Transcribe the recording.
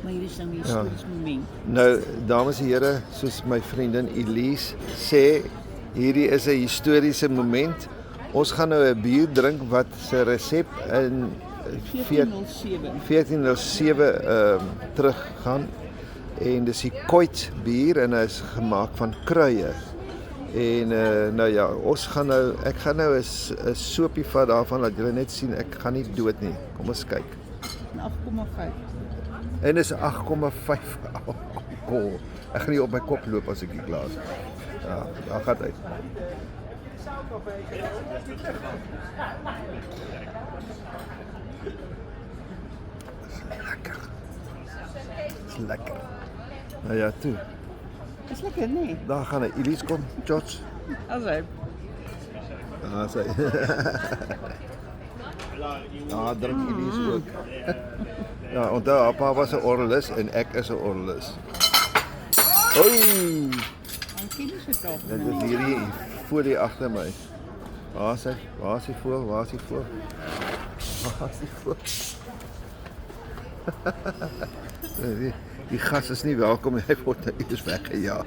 Maar hier is dan die historisch moment. Nou, dames en here, soos my vriendin Elise sê, hierdie is 'n historiese moment. Ons gaan nou 'n bier drink wat se resep in 1407 teruggaan. En dis die Koit bier en hy is gemaak van kruie. En nou ja, ek gaan nou 'n soopie vat daarvan dat julle net sien ek gaan nie dood nie. Kom ons kyk. 8,5. En is 8,5 alkohol. Ek gaan nie op my kop loop as ek die glas. Ja, daar gaan hy. Lekker. Dis lekker. Nou ja, toe. Is lekker, nee. Daar gaan hy. Elise kom, George. Also, Daar sê. Daar drink Elise ook. Ja, onthou, haar pa was 'n orgelis en ek is 'n orgelis. Oei! dan ken jy dit toch. Dit is hierdie folie agter my. Waar is hy? Waar is die voël? Waar is die voël? Waar is die voël? Die gas is nie welkom, hy word nou eers weggejaag.